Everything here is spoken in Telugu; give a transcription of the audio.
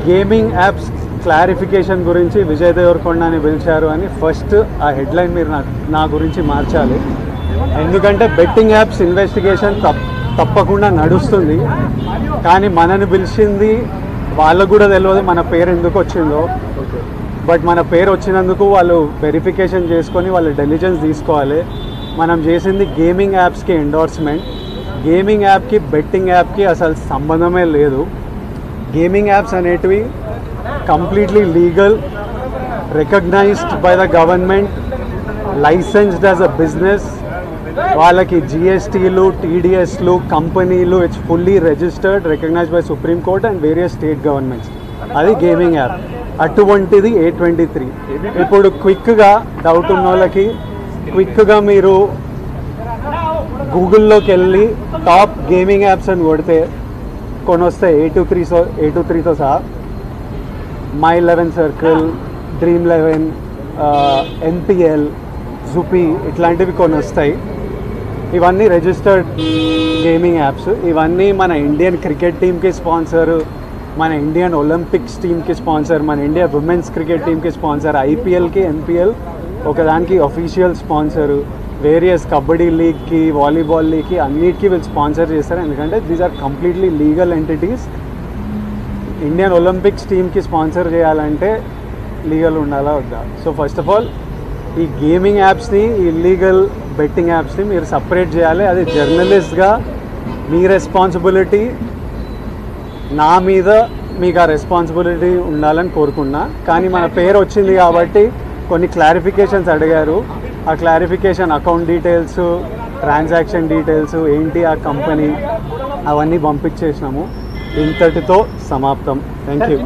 గేమింగ్ యాప్స్ క్లారిఫికేషన్ గురించి విజయ్ దేవరకొండని పిలిచారు అని ఫస్ట్ ఆ హెడ్లైన్ మీరు నా గురించి మార్చాలి. ఎందుకంటే బెట్టింగ్ యాప్స్ ఇన్వెస్టిగేషన్ తప్పకుండా నడుస్తుంది, కానీ మనని పిలిచింది వాళ్ళకు కూడా తెలియదు మన పేరు ఎందుకు వచ్చిందో. బట్ మన పేరు వచ్చినందుకు వాళ్ళు వెరిఫికేషన్ చేసుకొని వాళ్ళ డెలిజెన్స్ తీసుకోవాలి. మనం చేసింది గేమింగ్ యాప్స్కి ఎండోర్స్మెంట్. గేమింగ్ యాప్కి బెట్టింగ్ యాప్కి అసలు సంబంధమే లేదు. గేమింగ్ యాప్స్ అనేటివి completely legal, recognised by the government, licensed as a business. వాళ్ళకి జిఎస్టీలు, టీడీఎస్లు, కంపెనీలు, it's fully registered, recognised by supreme court and various state governments. అది గేమింగ్ యాప్. అటువంటిది A23. ఇప్పుడు క్విక్గా డౌట్ ఉన్న వాళ్ళకి క్విక్గా మీరు గూగుల్లోకి వెళ్ళి టాప్ గేమింగ్ యాప్స్ అని కొడితే కొన్ని వస్తాయి. A23తో సహా My11 Circle, Dream11, NPL, జుపీ ఇట్లాంటివి కొన్ని వస్తాయి. ఇవన్నీ రిజిస్టర్డ్ గేమింగ్ యాప్స్. ఇవన్నీ మన ఇండియన్ క్రికెట్ టీమ్కి స్పాన్సర్, మన ఇండియన్ ఒలింపిక్స్ టీమ్కి స్పాన్సర్, మన ఇండియా ఉమెన్స్ క్రికెట్ టీమ్కి స్పాన్సర్, ఐపీఎల్కి, ఎన్పిఎల్ ఒకదానికి అఫీషియల్ స్పాన్సరు, వేరియస్ కబడ్డీ లీగ్కి, వాలీబాల్ లీగ్కి అన్నిటికీ వీళ్ళు స్పాన్సర్ చేస్తారు. ఎందుకంటే these are completely legal entities. Indian Olympics టీమ్కి స్పాన్సర్ చేయాలంటే లీగల్ ఉండాలా వద్దా? సో ఫస్ట్ ఆఫ్ ఆల్ ఈ గేమింగ్ యాప్స్ని, ఈ ఇల్లీగల్ బెట్టింగ్ యాప్స్ని మీరు సపరేట్ చేయాలి. అది జర్నలిస్ట్గా మీ రెస్పాన్సిబిలిటీ. నా మీద మీకు ఆ రెస్పాన్సిబిలిటీ ఉండాలని కోరుకున్నా. కానీ మన పేరు వచ్చింది కాబట్టి కొన్ని క్లారిఫికేషన్స్ అడిగారు. ఆ clarification account details, transaction details ఏంటి, ఆ కంపెనీ, అవన్నీ పంపించేసినాము. ఇంతటితో సమాప్తం. Thank you.